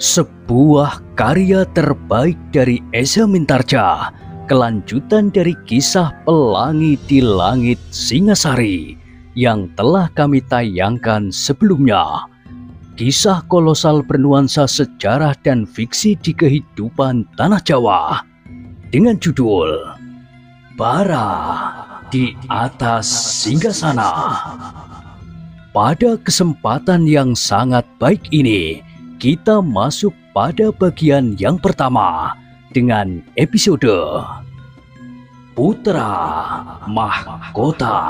Sebuah karya terbaik dari Eza Mintarja, kelanjutan dari kisah Pelangi di Langit Singasari yang telah kami tayangkan sebelumnya. Kisah kolosal bernuansa sejarah dan fiksi di kehidupan tanah Jawa dengan judul Bara di Atas Singgasana. Pada kesempatan yang sangat baik ini, kita masuk pada bagian yang pertama dengan episode Putra Mahkota.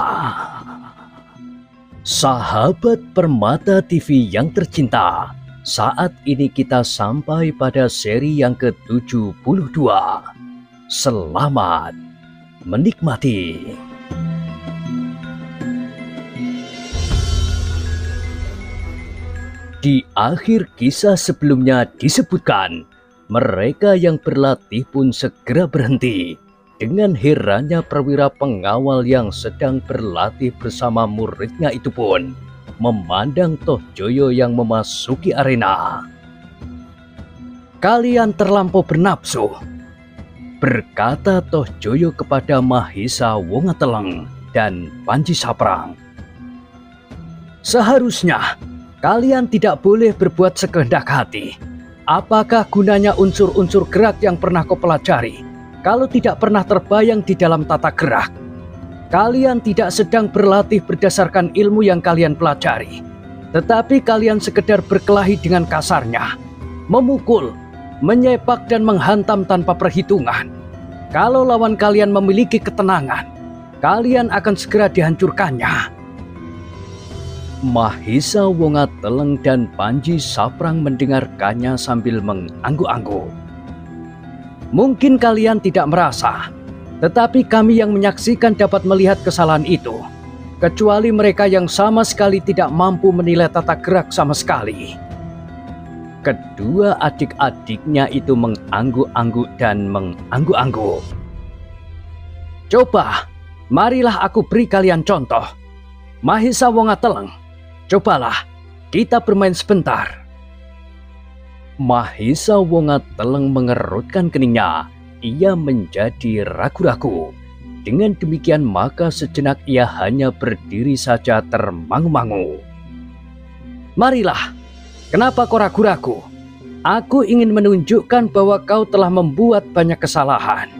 Sahabat Permata TV yang tercinta, saat ini kita sampai pada seri yang ke-72. Selamat menikmati. Di akhir kisah sebelumnya disebutkan, mereka yang berlatih pun segera berhenti. Dengan herannya perwira pengawal yang sedang berlatih bersama muridnya itu pun memandang Toh Joyo yang memasuki arena. "Kalian terlampau bernafsu," berkata Toh Joyo kepada Mahisa Wongateleng dan Panji Saprang. "Seharusnya kalian tidak boleh berbuat sekehendak hati. Apakah gunanya unsur-unsur gerak yang pernah kau pelajari kalau tidak pernah terbayang di dalam tata gerak? Kalian tidak sedang berlatih berdasarkan ilmu yang kalian pelajari, tetapi kalian sekedar berkelahi dengan kasarnya, memukul, menyepak dan menghantam tanpa perhitungan. Kalau lawan kalian memiliki ketenangan, kalian akan segera dihancurkannya." Mahisa Wongateleng dan Panji Saprang mendengarkannya sambil mengangguk-angguk. "Mungkin kalian tidak merasa, tetapi kami yang menyaksikan dapat melihat kesalahan itu, kecuali mereka yang sama sekali tidak mampu menilai tata gerak sama sekali." Kedua adik-adiknya itu mengangguk-angguk dan mengangguk-angguk. "Coba, marilah aku beri kalian contoh. Mahisa Wongateleng, cobalah kita bermain sebentar." Mahisa Wongateleng mengerutkan keningnya. Ia menjadi ragu-ragu. Dengan demikian maka sejenak ia hanya berdiri saja termangu-mangu. "Marilah, kenapa kau ragu-ragu? Aku ingin menunjukkan bahwa kau telah membuat banyak kesalahan."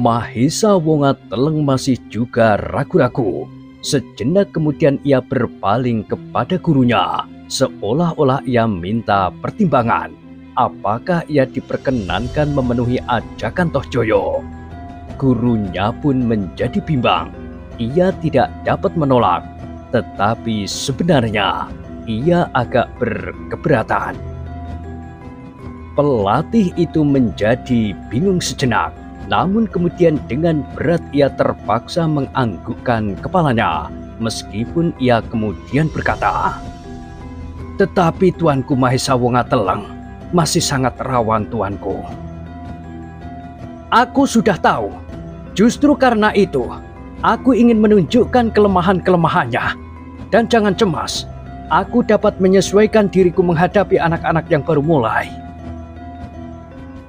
Mahisa Wongateleng masih juga ragu-ragu. Sejenak kemudian ia berpaling kepada gurunya, seolah-olah ia minta pertimbangan apakah ia diperkenankan memenuhi ajakan Toh Joyo. Gurunya pun menjadi bimbang. Ia tidak dapat menolak, tetapi sebenarnya ia agak berkeberatan. Pelatih itu menjadi bingung sejenak. Namun kemudian dengan berat ia terpaksa menganggukkan kepalanya, meskipun ia kemudian berkata, "Tetapi Tuanku Mahisa Wongateleng masih sangat rawan, Tuanku." "Aku sudah tahu. Justru karena itu, aku ingin menunjukkan kelemahan-kelemahannya. Dan jangan cemas, aku dapat menyesuaikan diriku menghadapi anak-anak yang baru mulai."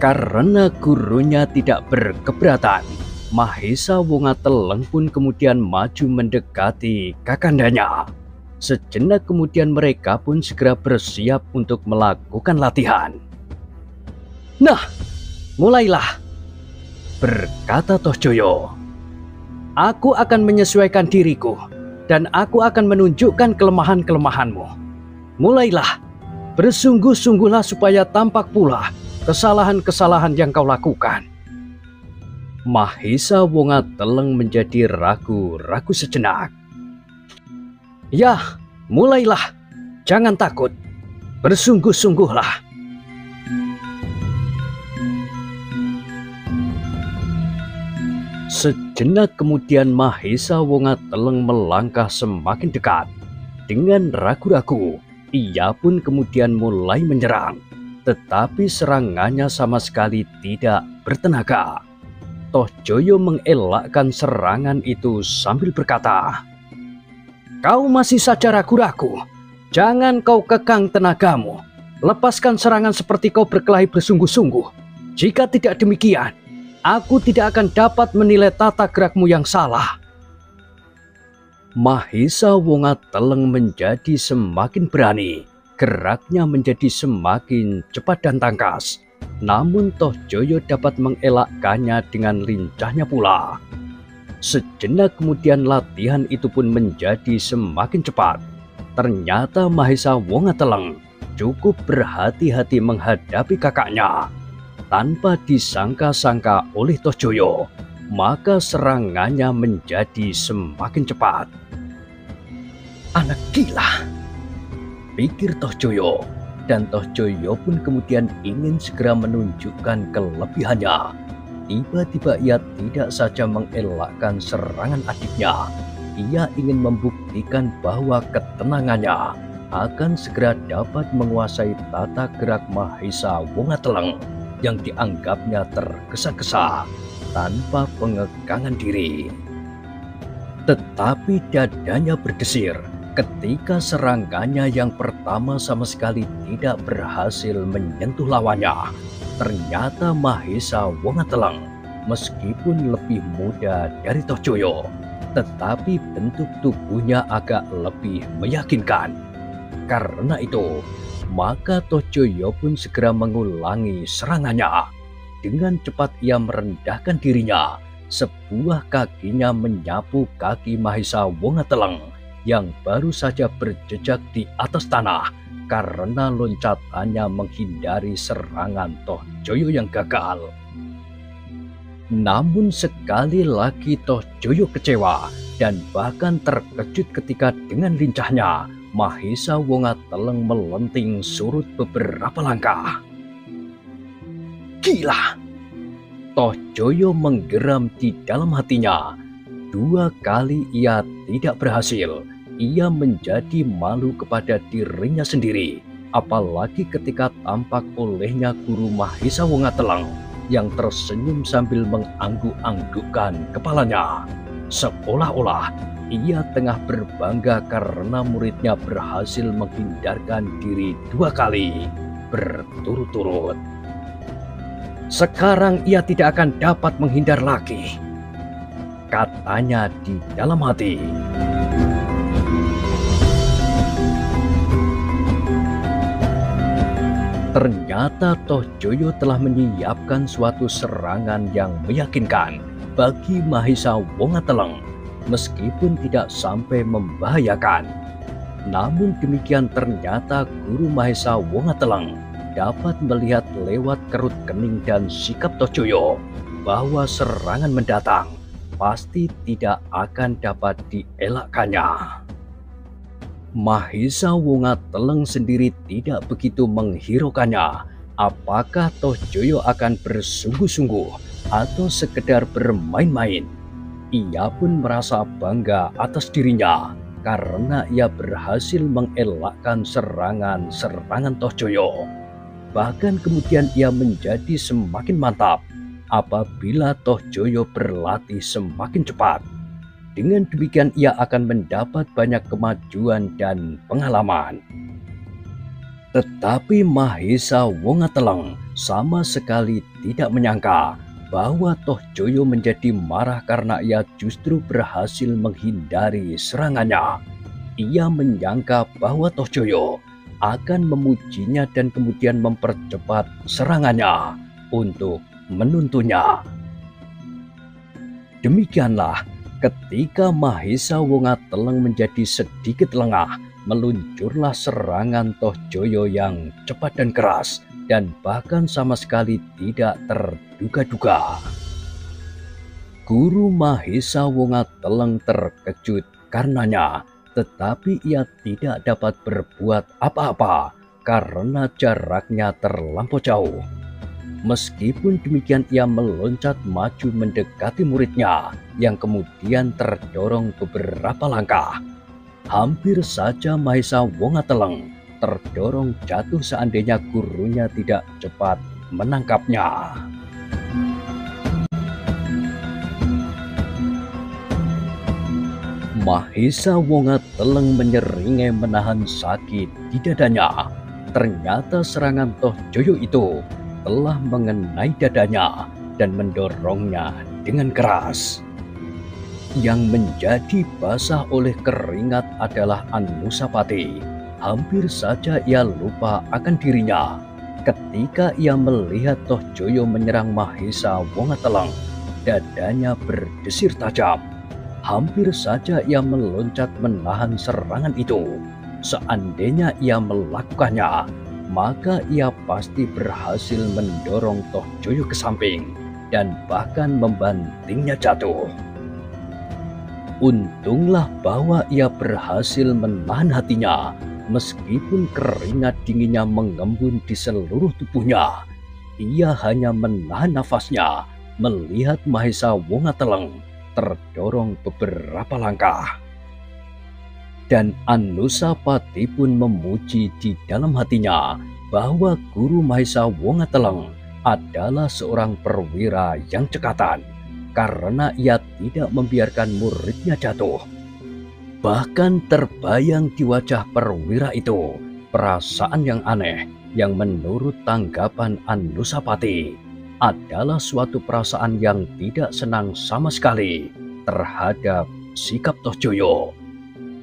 Karena gurunya tidak berkeberatan, Mahisa Wongateleng pun kemudian maju mendekati kakandanya. Sejenak kemudian mereka pun segera bersiap untuk melakukan latihan. "Nah, mulailah," berkata Toh Joyo. "Aku akan menyesuaikan diriku dan aku akan menunjukkan kelemahan-kelemahanmu. Mulailah, bersungguh-sungguhlah supaya tampak pula kesalahan-kesalahan yang kau lakukan." Mahisa Wongateleng menjadi ragu-ragu sejenak. "Ya, mulailah. Jangan takut. Bersungguh-sungguhlah." Sejenak kemudian Mahisa Wongateleng melangkah semakin dekat. Dengan ragu-ragu, ia pun kemudian mulai menyerang. Tetapi serangannya sama sekali tidak bertenaga. Toh Joyo mengelakkan serangan itu sambil berkata, Kau masih saja ragu-ragu. Jangan kau kekang tenagamu. Lepaskan serangan seperti kau berkelahi bersungguh-sungguh. Jika tidak demikian, aku tidak akan dapat menilai tata gerakmu yang salah. Mahesa Wongateleng menjadi semakin berani. Geraknya menjadi semakin cepat dan tangkas. Namun Toh Joyo dapat mengelakkannya dengan lincahnya pula. Sejenak kemudian latihan itu pun menjadi semakin cepat. Ternyata Mahesa Wongateleng cukup berhati-hati menghadapi kakaknya. Tanpa disangka-sangka oleh Toh Joyo, maka serangannya menjadi semakin cepat. Anak gila, pikir Toh Joyo. Dan Toh Joyo pun kemudian ingin segera menunjukkan kelebihannya. Tiba-tiba ia tidak saja mengelakkan serangan adiknya. Ia ingin membuktikan bahwa ketenangannya akan segera dapat menguasai tata gerak Mahesa Wongateleng yang dianggapnya tergesa-gesa tanpa pengekangan diri. Tetapi dadanya berdesir ketika serangannya yang pertama sama sekali tidak berhasil menyentuh lawannya. Ternyata Mahesa Wongateleng meskipun lebih muda dari Toh Joyo, tetapi bentuk tubuhnya agak lebih meyakinkan. Karena itu, maka Toh Joyo pun segera mengulangi serangannya. Dengan cepat ia merendahkan dirinya. Sebuah kakinya menyapu kaki Mahesa Wongateleng yang baru saja berjejak di atas tanah karena loncatannya menghindari serangan Toh Joyo yang gagal. Namun sekali lagi Toh Joyo kecewa dan bahkan terkejut ketika dengan lincahnya Mahesa Wongateleng melenting surut beberapa langkah. Gila! Toh Joyo menggeram di dalam hatinya. 2 kali ia tidak berhasil. Ia menjadi malu kepada dirinya sendiri, apalagi ketika tampak olehnya guru Mahesa Wongateleng yang tersenyum sambil mengangguk-anggukkan kepalanya. Seolah-olah ia tengah berbangga karena muridnya berhasil menghindarkan diri 2 kali berturut-turut. Sekarang ia tidak akan dapat menghindar lagi, katanya di dalam hati. Ternyata Toh Joyo telah menyiapkan suatu serangan yang meyakinkan bagi Mahesa Wongateleng, meskipun tidak sampai membahayakan. Namun demikian ternyata guru Mahesa Wongateleng dapat melihat lewat kerut kening dan sikap Toh Joyo bahwa serangan mendatang pasti tidak akan dapat dielakkannya. Mahesa Wongateleng sendiri tidak begitu menghiraukannya apakah Toh Joyo akan bersungguh-sungguh atau sekedar bermain-main. Ia pun merasa bangga atas dirinya karena ia berhasil mengelakkan serangan-serangan Toh Joyo. Bahkan kemudian ia menjadi semakin mantap apabila Toh Joyo berlatih semakin cepat. Dengan demikian ia akan mendapat banyak kemajuan dan pengalaman. Tetapi Mahesa Wongateleng sama sekali tidak menyangka bahwa Toh Joyo menjadi marah karena ia justru berhasil menghindari serangannya. Ia menyangka bahwa Toh Joyo akan memujinya dan kemudian mempercepat serangannya untuk menuntunnya. Demikianlah ketika Mahesa Wongateleng menjadi sedikit lengah, meluncurlah serangan Toh Joyo yang cepat dan keras dan bahkan sama sekali tidak terduga-duga. Guru Mahesa Wongateleng terkejut karenanya, tetapi ia tidak dapat berbuat apa-apa karena jaraknya terlampau jauh. Meskipun demikian ia meloncat maju mendekati muridnya yang kemudian terdorong beberapa langkah. Hampir saja Mahesa Wongateleng terdorong jatuh seandainya gurunya tidak cepat menangkapnya. Mahesa Wonga Teleng menyeringai menahan sakit di dadanya. Ternyata serangan Toh Joyo itu telah mengenai dadanya dan mendorongnya dengan keras. Yang menjadi basah oleh keringat adalah Anusapati. Hampir saja ia lupa akan dirinya ketika ia melihat Toh Joyo menyerang Mahesa Wonga Teleng. Dadanya berdesir tajam. Hampir saja ia meloncat menahan serangan itu. Seandainya ia melakukannya, maka ia pasti berhasil mendorong Toh Joyo ke samping dan bahkan membantingnya jatuh. Untunglah bahwa ia berhasil menahan hatinya, meskipun keringat dinginnya mengembun di seluruh tubuhnya. Ia hanya menahan nafasnya melihat Mahesa Wonga Teleng terdorong beberapa langkah. Dan Anusapati pun memuji di dalam hatinya bahwa Guru Mahesa Wonga Teleng adalah seorang perwira yang cekatan, karena ia tidak membiarkan muridnya jatuh. Bahkan terbayang di wajah perwira itu perasaan yang aneh yang menurut tanggapan Anusapati adalah suatu perasaan yang tidak senang sama sekali terhadap sikap Toh Joyo.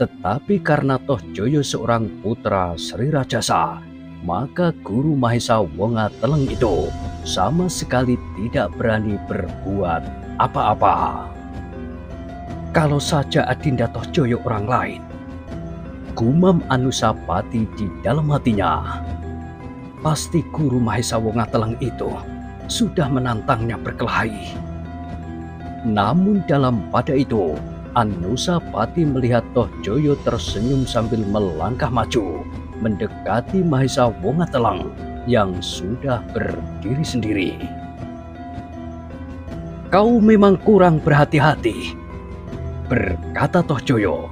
Tetapi karena Toh Joyo seorang putra Sri Rajasa, maka Guru Mahesa Wonga Teleng itu sama sekali tidak berani berbuat apa-apa. Kalau saja Adinda Toh Joyo orang lain, gumam Anusapati di dalam hatinya, pasti Guru Mahesa Wonga Teleng itu sudah menantangnya berkelahi. Namun dalam pada itu, Anusapati melihat Toh Joyo tersenyum sambil melangkah maju mendekati Mahesa Wonga Teleng yang sudah berdiri sendiri. "Kau memang kurang berhati-hati," berkata Toh Joyo.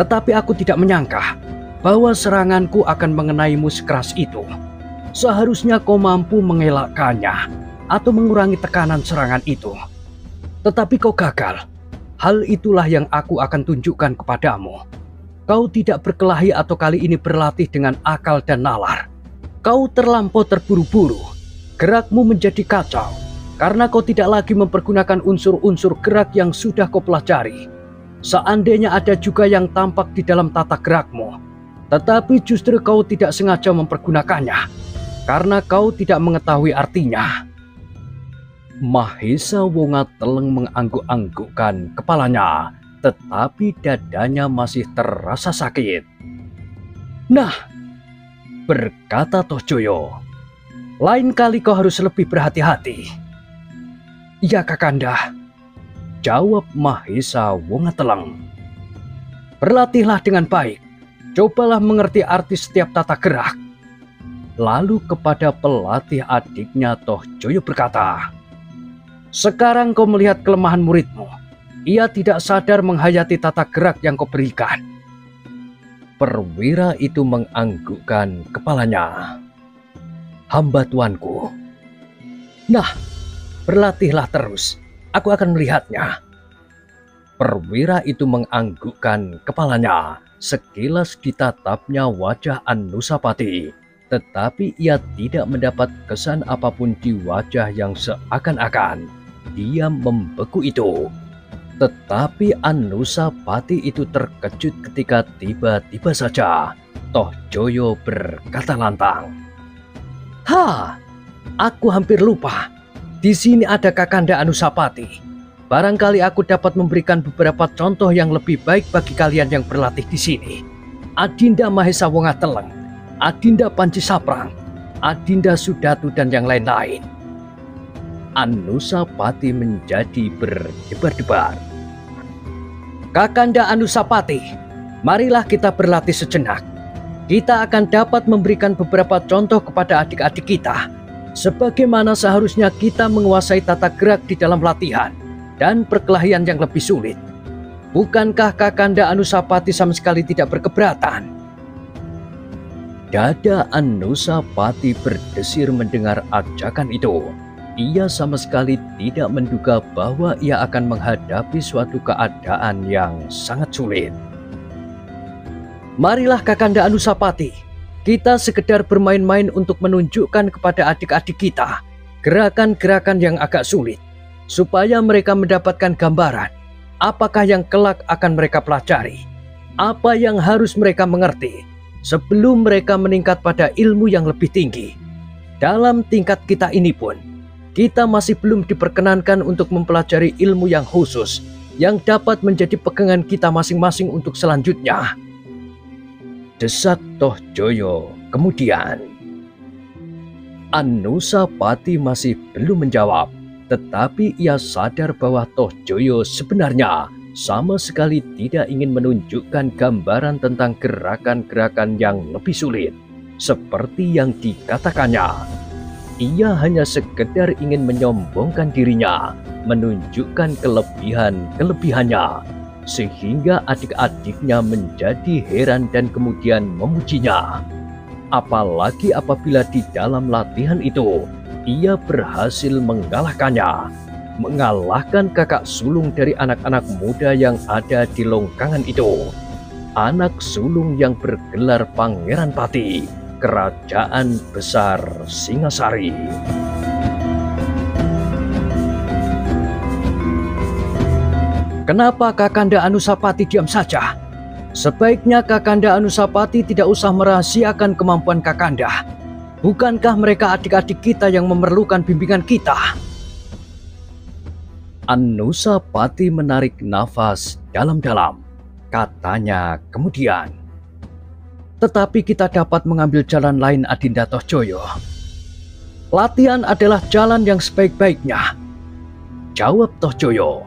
"Tetapi aku tidak menyangka bahwa seranganku akan mengenaimu sekeras itu. Seharusnya kau mampu mengelakkannya atau mengurangi tekanan serangan itu. Tetapi kau gagal. Hal itulah yang aku akan tunjukkan kepadamu. Kau tidak berkelahi atau kali ini berlatih dengan akal dan nalar. Kau terlampau terburu-buru. Gerakmu menjadi kacau karena kau tidak lagi mempergunakan unsur-unsur gerak yang sudah kau pelajari. Seandainya ada juga yang tampak di dalam tata gerakmu, tetapi justru kau tidak sengaja mempergunakannya karena kau tidak mengetahui artinya." Mahesa Wonga Teleng mengangguk-anggukkan kepalanya, tetapi dadanya masih terasa sakit. "Nah," berkata Toh Joyo, "lain kali kau harus lebih berhati-hati." "Ya Kakanda," jawab Mahesa Wonga Teleng. "Berlatihlah dengan baik. Cobalah mengerti arti setiap tata gerak." Lalu kepada pelatih adiknya Toh Joyo berkata, "Sekarang kau melihat kelemahan muridmu. Ia tidak sadar menghayati tata gerak yang kau berikan." Perwira itu menganggukkan kepalanya. "Hamba tuanku." "Nah, berlatihlah terus. Aku akan melihatnya." Perwira itu menganggukkan kepalanya. Sekilas ditatapnya wajah Anusapati, tetapi ia tidak mendapat kesan apapun di wajah yang seakan-akan dia membeku itu. Tetapi Anusapati itu terkejut ketika tiba-tiba saja Toh Joyo berkata lantang, "Ha, aku hampir lupa. Di sini ada Kakanda Anusapati. Barangkali aku dapat memberikan beberapa contoh yang lebih baik bagi kalian yang berlatih di sini. Adinda Mahesa Wonga Teleng, Adinda Panji Saprang, Adinda Sudatu, dan yang lain-lain." Anusapati menjadi berdebar-debar. "Kakanda Anusapati, marilah kita berlatih sejenak. Kita akan dapat memberikan beberapa contoh kepada adik-adik kita, sebagaimana seharusnya kita menguasai tata gerak di dalam latihan dan perkelahian yang lebih sulit. Bukankah Kakanda Anusapati sama sekali tidak berkeberatan?" Dada Anusapati berdesir mendengar ajakan itu. Ia sama sekali tidak menduga bahwa ia akan menghadapi suatu keadaan yang sangat sulit. Marilah Kakanda Anusapati, kita sekedar bermain-main untuk menunjukkan kepada adik-adik kita gerakan-gerakan yang agak sulit, supaya mereka mendapatkan gambaran apakah yang kelak akan mereka pelajari, apa yang harus mereka mengerti sebelum mereka meningkat pada ilmu yang lebih tinggi. Dalam tingkat kita ini pun, kita masih belum diperkenankan untuk mempelajari ilmu yang khusus yang dapat menjadi pegangan kita masing-masing untuk selanjutnya. Desak Toh Joyo kemudian. Anusapati masih belum menjawab, tetapi ia sadar bahwa Toh Joyo sebenarnya sama sekali tidak ingin menunjukkan gambaran tentang gerakan-gerakan yang lebih sulit seperti yang dikatakannya. Ia hanya sekedar ingin menyombongkan dirinya, menunjukkan kelebihan-kelebihannya, sehingga adik-adiknya menjadi heran dan kemudian memujinya. Apalagi apabila di dalam latihan itu, ia berhasil mengalahkan kakak sulung dari anak-anak muda yang ada di longkangan itu. Anak sulung yang bergelar Pangeran Pati, Kerajaan Besar Singasari. Kenapa Kakanda Anusapati diam saja? Sebaiknya Kakanda Anusapati tidak usah merahasiakan kemampuan Kakanda. Bukankah mereka adik-adik kita yang memerlukan bimbingan kita? Anusapati menarik nafas dalam-dalam. Katanya kemudian, tetapi kita dapat mengambil jalan lain, Adinda Toh Joyo. Latihan adalah jalan yang sebaik-baiknya, jawab Toh Joyo.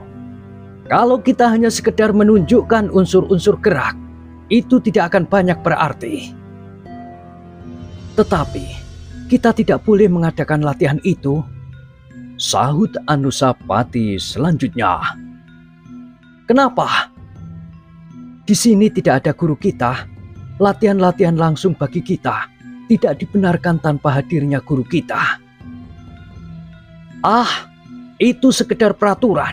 Kalau kita hanya sekedar menunjukkan unsur-unsur gerak, itu tidak akan banyak berarti. Tetapi kita tidak boleh mengadakan latihan itu, sahut Anusapati selanjutnya. Kenapa? Di sini tidak ada guru kita. Latihan-latihan langsung bagi kita tidak dibenarkan tanpa hadirnya guru kita. Itu sekedar peraturan,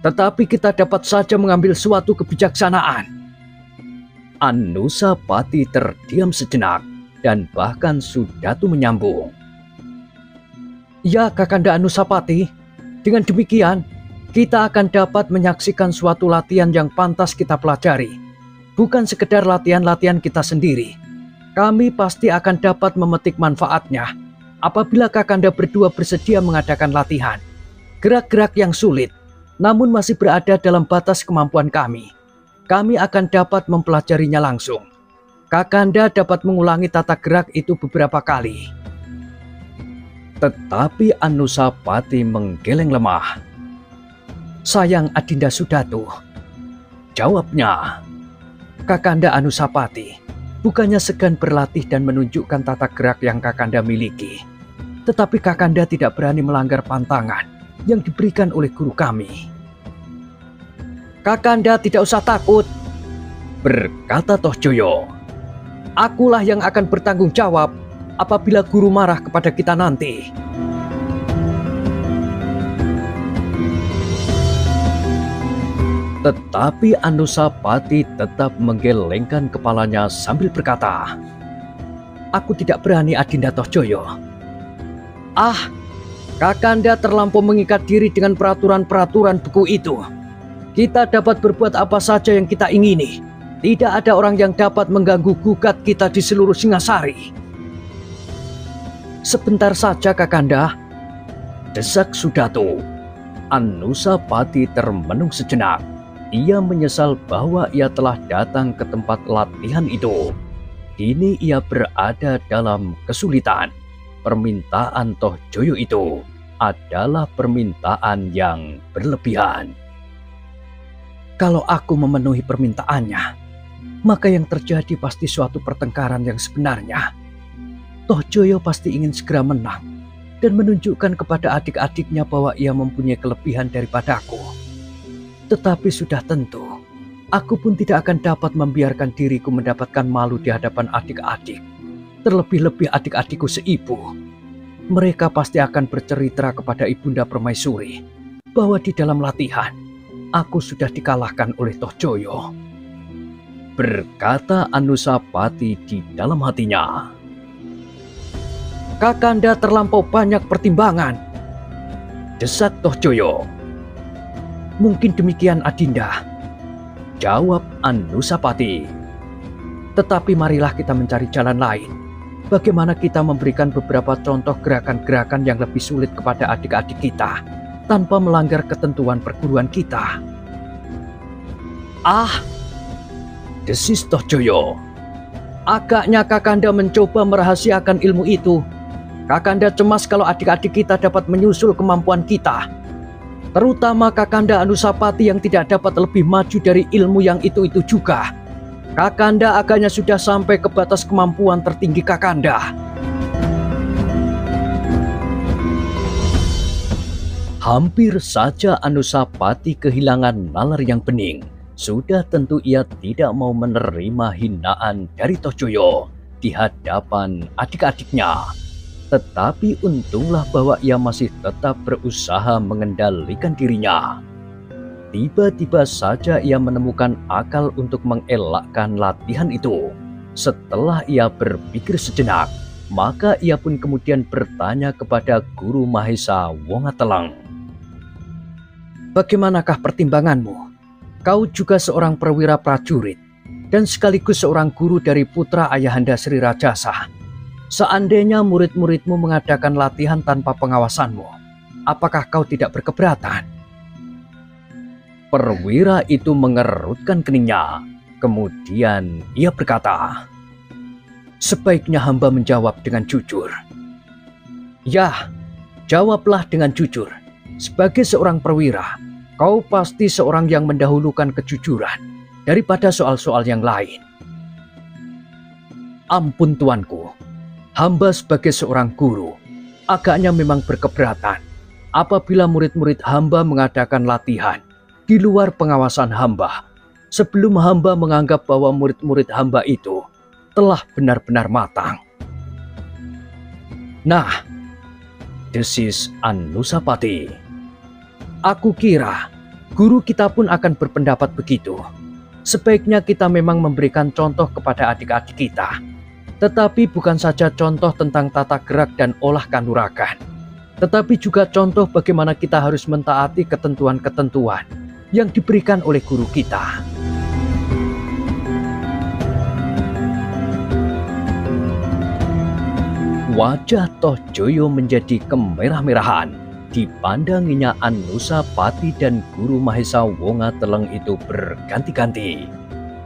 tetapi kita dapat saja mengambil suatu kebijaksanaan. Anusapati terdiam sejenak dan bahkan Sudatu menyambung. Ya Kakanda Anusapati, dengan demikian kita akan dapat menyaksikan suatu latihan yang pantas kita pelajari. Bukan sekedar latihan-latihan kita sendiri. Kami pasti akan dapat memetik manfaatnya apabila Kakanda berdua bersedia mengadakan latihan. Gerak-gerak yang sulit, namun masih berada dalam batas kemampuan kami. Kami akan dapat mempelajarinya langsung. Kakanda dapat mengulangi tata gerak itu beberapa kali. Tetapi Anusapati menggeleng lemah. Sayang Adinda Sudatu, jawabnya. Kakanda Anusapati bukannya segan berlatih dan menunjukkan tata gerak yang Kakanda miliki. Tetapi Kakanda tidak berani melanggar pantangan yang diberikan oleh guru kami. Kakanda tidak usah takut, berkata Toh Joyo. Akulah yang akan bertanggung jawab apabila guru marah kepada kita nanti. Tetapi Anusapati tetap menggelengkan kepalanya sambil berkata, Aku tidak berani Adinda Toh Joyo. Kakanda terlampau mengikat diri dengan peraturan-peraturan buku itu. Kita dapat berbuat apa saja yang kita ingini. Tidak ada orang yang dapat mengganggu gugat kita di seluruh Singasari. Sebentar saja Kakanda, desak Sudatu. Anusapati termenung sejenak. Ia menyesal bahwa ia telah datang ke tempat latihan itu. Kini ia berada dalam kesulitan. Permintaan Toh Joyo itu adalah permintaan yang berlebihan. Kalau aku memenuhi permintaannya, maka yang terjadi pasti suatu pertengkaran yang sebenarnya. Toh Joyo pasti ingin segera menang dan menunjukkan kepada adik-adiknya bahwa ia mempunyai kelebihan daripadaku. Tetapi sudah tentu, aku pun tidak akan dapat membiarkan diriku mendapatkan malu di hadapan adik-adik. Terlebih-lebih adik-adikku seibu. mereka pasti akan bercerita kepada Ibunda Permaisuri bahwa di dalam latihan aku sudah dikalahkan oleh Toh Joyo. Berkata Anusapati di dalam hatinya. Kakanda terlampau banyak pertimbangan, desak Toh Joyo. Mungkin demikian Adinda, jawab Anusapati. Tetapi marilah kita mencari jalan lain. Bagaimana kita memberikan beberapa contoh gerakan-gerakan yang lebih sulit kepada adik-adik kita tanpa melanggar ketentuan perguruan kita. Ah, desis Toh Joyo. Agaknya Kakanda mencoba merahasiakan ilmu itu. Kakanda cemas kalau adik-adik kita dapat menyusul kemampuan kita. Terutama Kakanda Anusapati yang tidak dapat lebih maju dari ilmu yang itu-itu juga. Kakanda agaknya sudah sampai ke batas kemampuan tertinggi Kakanda. Hampir saja Anusapati kehilangan nalar yang bening. Sudah tentu ia tidak mau menerima hinaan dari Toh Joyo di hadapan adik-adiknya. Tetapi untunglah bahwa ia masih tetap berusaha mengendalikan dirinya. Tiba-tiba saja ia menemukan akal untuk mengelakkan latihan itu. Setelah ia berpikir sejenak, maka ia pun kemudian bertanya kepada Guru Mahesa Wongatelang. Bagaimanakah pertimbanganmu? Kau juga seorang perwira prajurit dan sekaligus seorang guru dari putra Ayahanda Sri Rajasa. Seandainya murid-muridmu mengadakan latihan tanpa pengawasanmu, apakah kau tidak berkeberatan? Perwira itu mengerutkan keningnya. Kemudian ia berkata, sebaiknya hamba menjawab dengan jujur. Ya, jawablah dengan jujur. Sebagai seorang perwira, kau pasti seorang yang mendahulukan kejujuran daripada soal-soal yang lain. Ampun tuanku, hamba sebagai seorang guru agaknya memang berkeberatan apabila murid-murid hamba mengadakan latihan di luar pengawasan hamba sebelum hamba menganggap bahwa murid-murid hamba itu telah benar-benar matang. Nah, desis Anusapati. Aku kira guru kita pun akan berpendapat begitu. Sebaiknya kita memang memberikan contoh kepada adik-adik kita. Tetapi bukan saja contoh tentang tata gerak dan olah kanuragan, tetapi juga contoh bagaimana kita harus mentaati ketentuan-ketentuan yang diberikan oleh guru kita. Wajah Toh Joyo menjadi kemerah-merahan. Dipandanginya Anusapati dan Guru Mahesa Wongatelang itu berganti-ganti.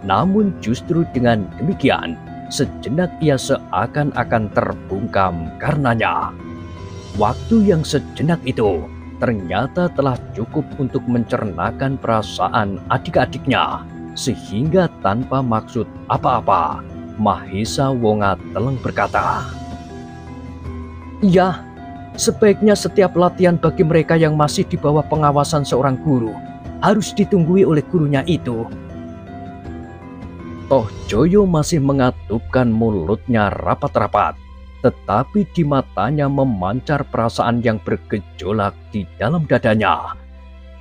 Namun justru dengan demikian, sejenak ia seakan-akan terbungkam karenanya. Waktu yang sejenak itu ternyata telah cukup untuk mencernakan perasaan adik-adiknya, sehingga tanpa maksud apa-apa, Mahesa Wongatelang berkata, "Ya, sebaiknya setiap latihan bagi mereka yang masih di bawah pengawasan seorang guru harus ditunggui oleh gurunya itu." Toh Joyo masih mengatupkan mulutnya rapat-rapat, tetapi di matanya memancar perasaan yang bergejolak di dalam dadanya.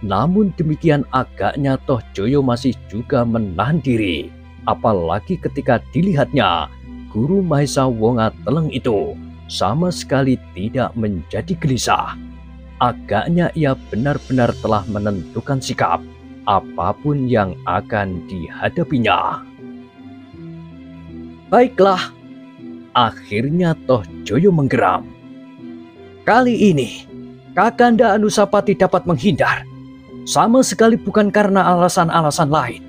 Namun demikian agaknya Toh Joyo masih juga menahan diri, apalagi ketika dilihatnya Guru Mahesa Wongatelang itu sama sekali tidak menjadi gelisah. Agaknya ia benar-benar telah menentukan sikap apapun yang akan dihadapinya. Baiklah, akhirnya Toh Joyo menggeram. Kali ini Kakanda Anusapati dapat menghindar, sama sekali bukan karena alasan-alasan lain,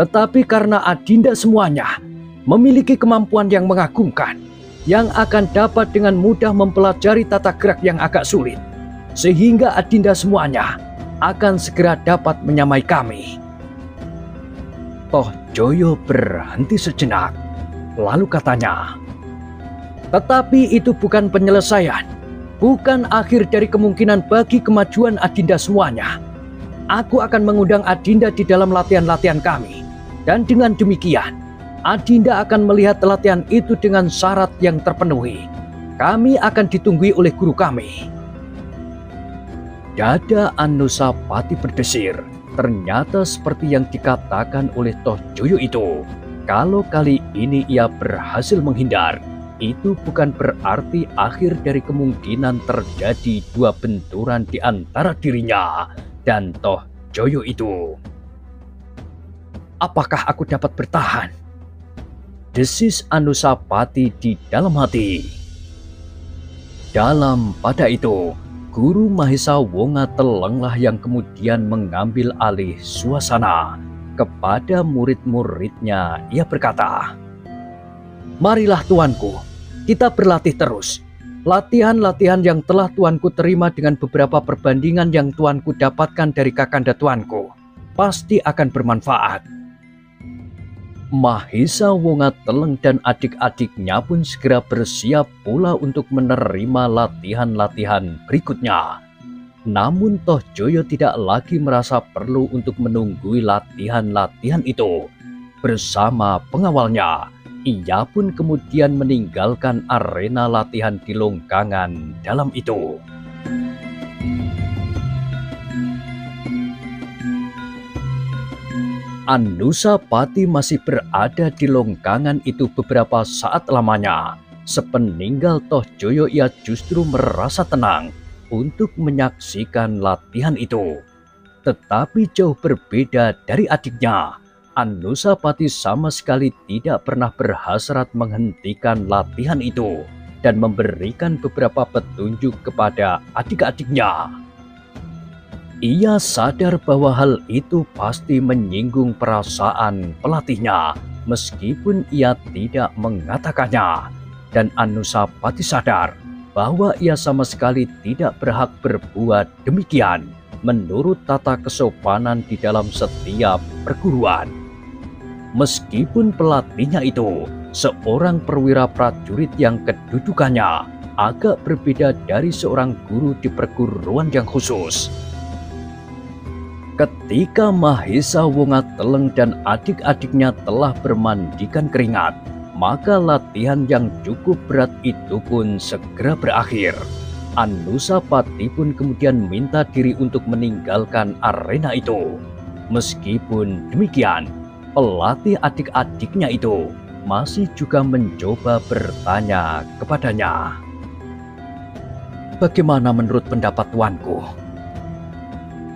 tetapi karena Adinda semuanya memiliki kemampuan yang mengagumkan, yang akan dapat dengan mudah mempelajari tata gerak yang agak sulit, sehingga Adinda semuanya akan segera dapat menyamai kami. Toh Joyo berhenti sejenak, lalu katanya, "Tetapi itu bukan penyelesaian, bukan akhir dari kemungkinan bagi kemajuan Adinda semuanya. Aku akan mengundang Adinda di dalam latihan-latihan kami, dan dengan demikian Adinda akan melihat latihan itu dengan syarat yang terpenuhi. Kami akan ditunggui oleh guru kami. Dada Anusapati berdesir. Ternyata seperti yang dikatakan oleh Toh Joyo itu. Kalau kali ini ia berhasil menghindar, itu bukan berarti akhir dari kemungkinan terjadi dua benturan di antara dirinya dan Toh Joyo itu. Apakah aku dapat bertahan? Desis Anusapati di dalam hati. Dalam pada itu, Guru Mahesa Wonga Telenglah yang kemudian mengambil alih suasana. Kepada murid-muridnya ia berkata, "Marilah tuanku, kita berlatih terus. Latihan-latihan yang telah tuanku terima dengan beberapa perbandingan yang tuanku dapatkan dari kakanda tuanku pasti akan bermanfaat." Mahesa Wonga Teleng dan adik-adiknya pun segera bersiap pula untuk menerima latihan-latihan berikutnya. Namun Toh Joyo tidak lagi merasa perlu untuk menunggui latihan-latihan itu. Bersama pengawalnya, ia pun kemudian meninggalkan arena latihan di Longkangan dalam itu. Anusapati masih berada di Longkangan itu beberapa saat lamanya. Sepeninggal Toh Joyo ia justru merasa tenang untuk menyaksikan latihan itu. Tetapi jauh berbeda dari adiknya, Anusapati sama sekali tidak pernah berhasrat menghentikan latihan itu dan memberikan beberapa petunjuk kepada adik-adiknya. Ia sadar bahwa hal itu pasti menyinggung perasaan pelatihnya meskipun ia tidak mengatakannya. Dan Anusapati sadar bahwa ia sama sekali tidak berhak berbuat demikian menurut tata kesopanan di dalam setiap perguruan. Meskipun pelatihnya itu seorang perwira prajurit yang kedudukannya agak berbeda dari seorang guru di perguruan yang khusus. Ketika Mahesa Wonga Teleng dan adik-adiknya telah bermandikan keringat, maka latihan yang cukup berat itu pun segera berakhir. Anusapati pun kemudian minta diri untuk meninggalkan arena itu. Meskipun demikian, pelatih adik-adiknya itu masih juga mencoba bertanya kepadanya. "Bagaimana menurut pendapat tuanku?"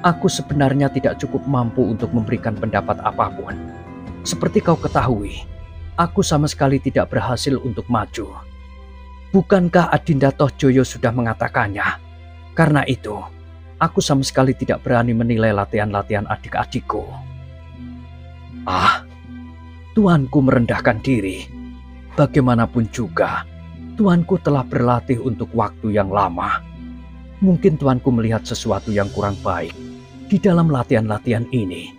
"Aku sebenarnya tidak cukup mampu untuk memberikan pendapat apapun. Seperti kau ketahui, aku sama sekali tidak berhasil untuk maju. Bukankah Adinda Toh Joyo sudah mengatakannya? Karena itu, aku sama sekali tidak berani menilai latihan-latihan adik-adikku." "Ah, tuanku merendahkan diri. Bagaimanapun juga, tuanku telah berlatih untuk waktu yang lama. Mungkin tuanku melihat sesuatu yang kurang baik di dalam latihan-latihan ini,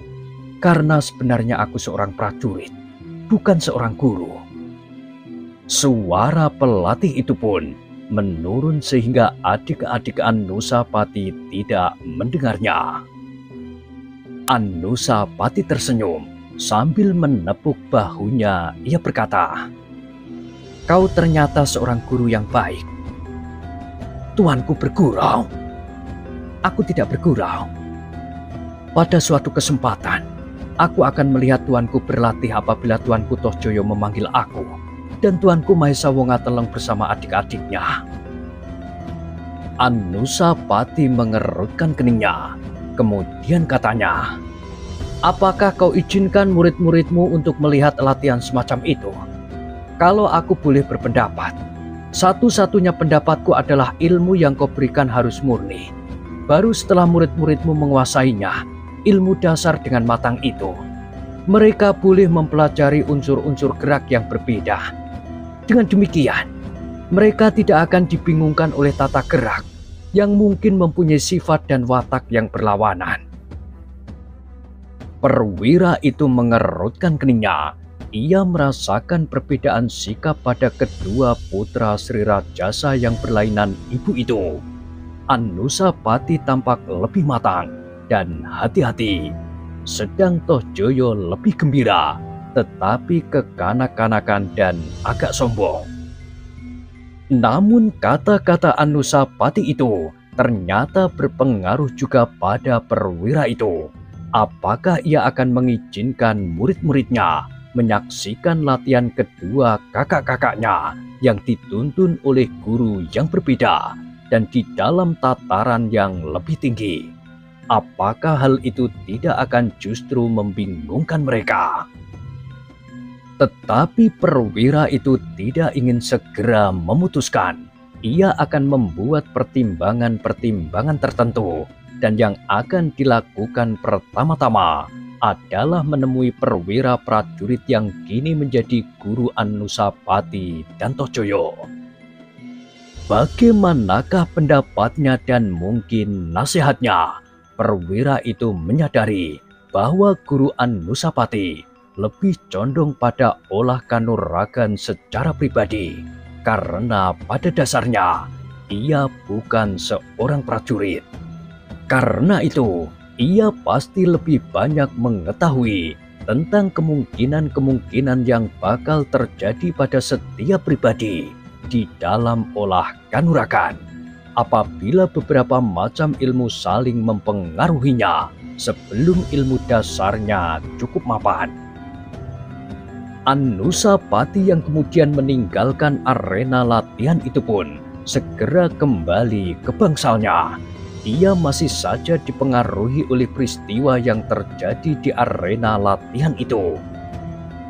karena sebenarnya aku seorang prajurit, bukan seorang guru." Suara pelatih itu pun menurun sehingga adik-adik Anusapati tidak mendengarnya. Anusapati tersenyum sambil menepuk bahunya. Ia berkata, "Kau ternyata seorang guru yang baik." "Tuanku bergurau?" "Aku tidak bergurau. Pada suatu kesempatan, aku akan melihat tuanku berlatih apabila tuanku Toh Joyo memanggil aku dan tuanku Mahesa Wonga Teleng bersama adik-adiknya." Anusapati mengerutkan keningnya. Kemudian katanya, "Apakah kau izinkan murid-muridmu untuk melihat latihan semacam itu?" "Kalau aku boleh berpendapat, satu-satunya pendapatku adalah ilmu yang kau berikan harus murni. Baru setelah murid-muridmu menguasainya ilmu dasar dengan matang itu, mereka boleh mempelajari unsur-unsur gerak yang berbeda. Dengan demikian, mereka tidak akan dibingungkan oleh tata gerak yang mungkin mempunyai sifat dan watak yang berlawanan." Perwira itu mengerutkan keningnya. Ia merasakan perbedaan sikap pada kedua putra Sri Rajasa yang berlainan ibu itu. Anusapati tampak lebih matang dan hati-hati, sedang Toh Joyo lebih gembira, tetapi kekanak-kanakan dan agak sombong. Namun kata-kata Anusapati itu ternyata berpengaruh juga pada perwira itu. Apakah ia akan mengizinkan murid-muridnya menyaksikan latihan kedua kakak-kakaknya yang dituntun oleh guru yang berbeda dan di dalam tataran yang lebih tinggi? Apakah hal itu tidak akan justru membingungkan mereka? Tetapi perwira itu tidak ingin segera memutuskan. Ia akan membuat pertimbangan-pertimbangan tertentu, dan yang akan dilakukan pertama-tama adalah menemui perwira prajurit yang kini menjadi guru Anusapati dan Tohjoyo. Bagaimanakah pendapatnya dan mungkin nasihatnya? Perwira itu menyadari bahwa guru Anusapati lebih condong pada olah kanuragan secara pribadi, karena pada dasarnya ia bukan seorang prajurit. Karena itu, ia pasti lebih banyak mengetahui tentang kemungkinan-kemungkinan yang bakal terjadi pada setiap pribadi di dalam olah kanuragan apabila beberapa macam ilmu saling mempengaruhinya sebelum ilmu dasarnya cukup mapan. Anusapati yang kemudian meninggalkan arena latihan itu pun segera kembali ke bangsalnya. Ia masih saja dipengaruhi oleh peristiwa yang terjadi di arena latihan itu.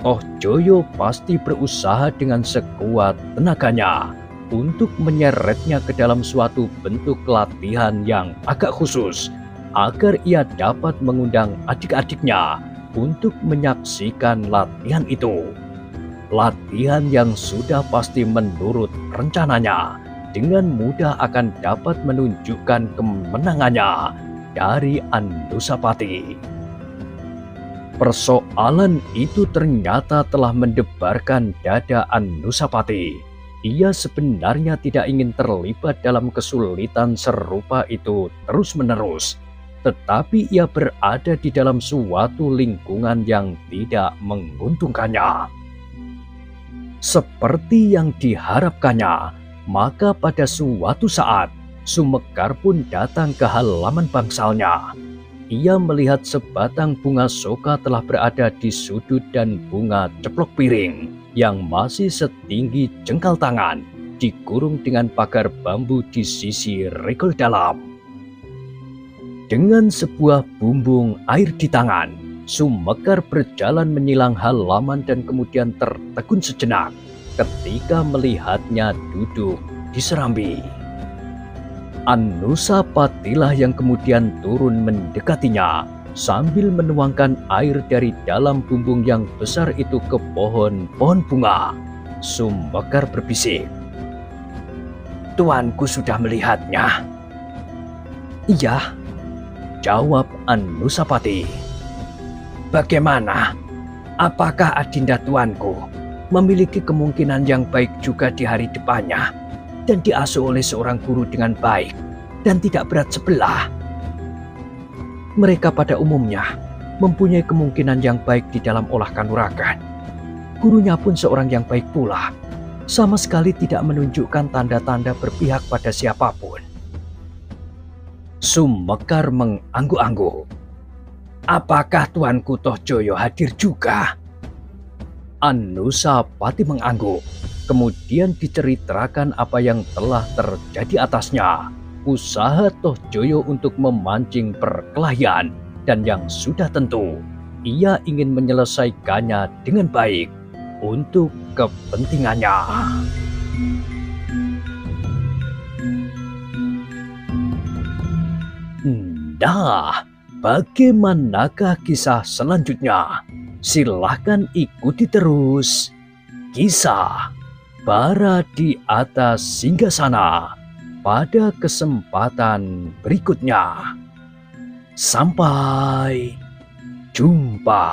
Tohjoyo pasti berusaha dengan sekuat tenaganya untuk menyeretnya ke dalam suatu bentuk latihan yang agak khusus agar ia dapat mengundang adik-adiknya untuk menyaksikan latihan itu. Latihan yang sudah pasti menurut rencananya dengan mudah akan dapat menunjukkan kemenangannya dari Anusapati. Persoalan itu ternyata telah mendebarkan dada Anusapati. Ia sebenarnya tidak ingin terlibat dalam kesulitan serupa itu terus-menerus, tetapi ia berada di dalam suatu lingkungan yang tidak menguntungkannya. Seperti yang diharapkannya, maka pada suatu saat Sumekar pun datang ke halaman bangsalnya. Ia melihat sebatang bunga soka telah berada di sudut dan bunga ceplok piring yang masih setinggi jengkal tangan dikurung dengan pagar bambu di sisi regol dalam. Dengan sebuah bumbung air di tangan, Sumekar berjalan menyilang halaman dan kemudian tertegun sejenak ketika melihatnya duduk di serambi. Anusapatilah yang kemudian turun mendekatinya sambil menuangkan air dari dalam bumbung yang besar itu ke pohon-pohon bunga. Sumekar berbisik, "Tuanku sudah melihatnya." "Iya," jawab Anusapati. "Bagaimana? Apakah adinda tuanku memiliki kemungkinan yang baik juga di hari depannya dan diasuh oleh seorang guru dengan baik dan tidak berat sebelah?" "Mereka pada umumnya mempunyai kemungkinan yang baik di dalam olah kanuragan. Gurunya pun seorang yang baik pula, sama sekali tidak menunjukkan tanda-tanda berpihak pada siapapun." Sumekar mengangguk-angguk. "Apakah tuanku Tohjoyo hadir juga?" Anusapati mengangguk. Kemudian diceritakan apa yang telah terjadi atasnya. Usaha Tohjoyo untuk memancing perkelahian, dan yang sudah tentu ia ingin menyelesaikannya dengan baik untuk kepentingannya. Nah, bagaimanakah kisah selanjutnya? Silahkan ikuti terus kisah Bara di Atas Singgasana pada kesempatan berikutnya. Sampai jumpa.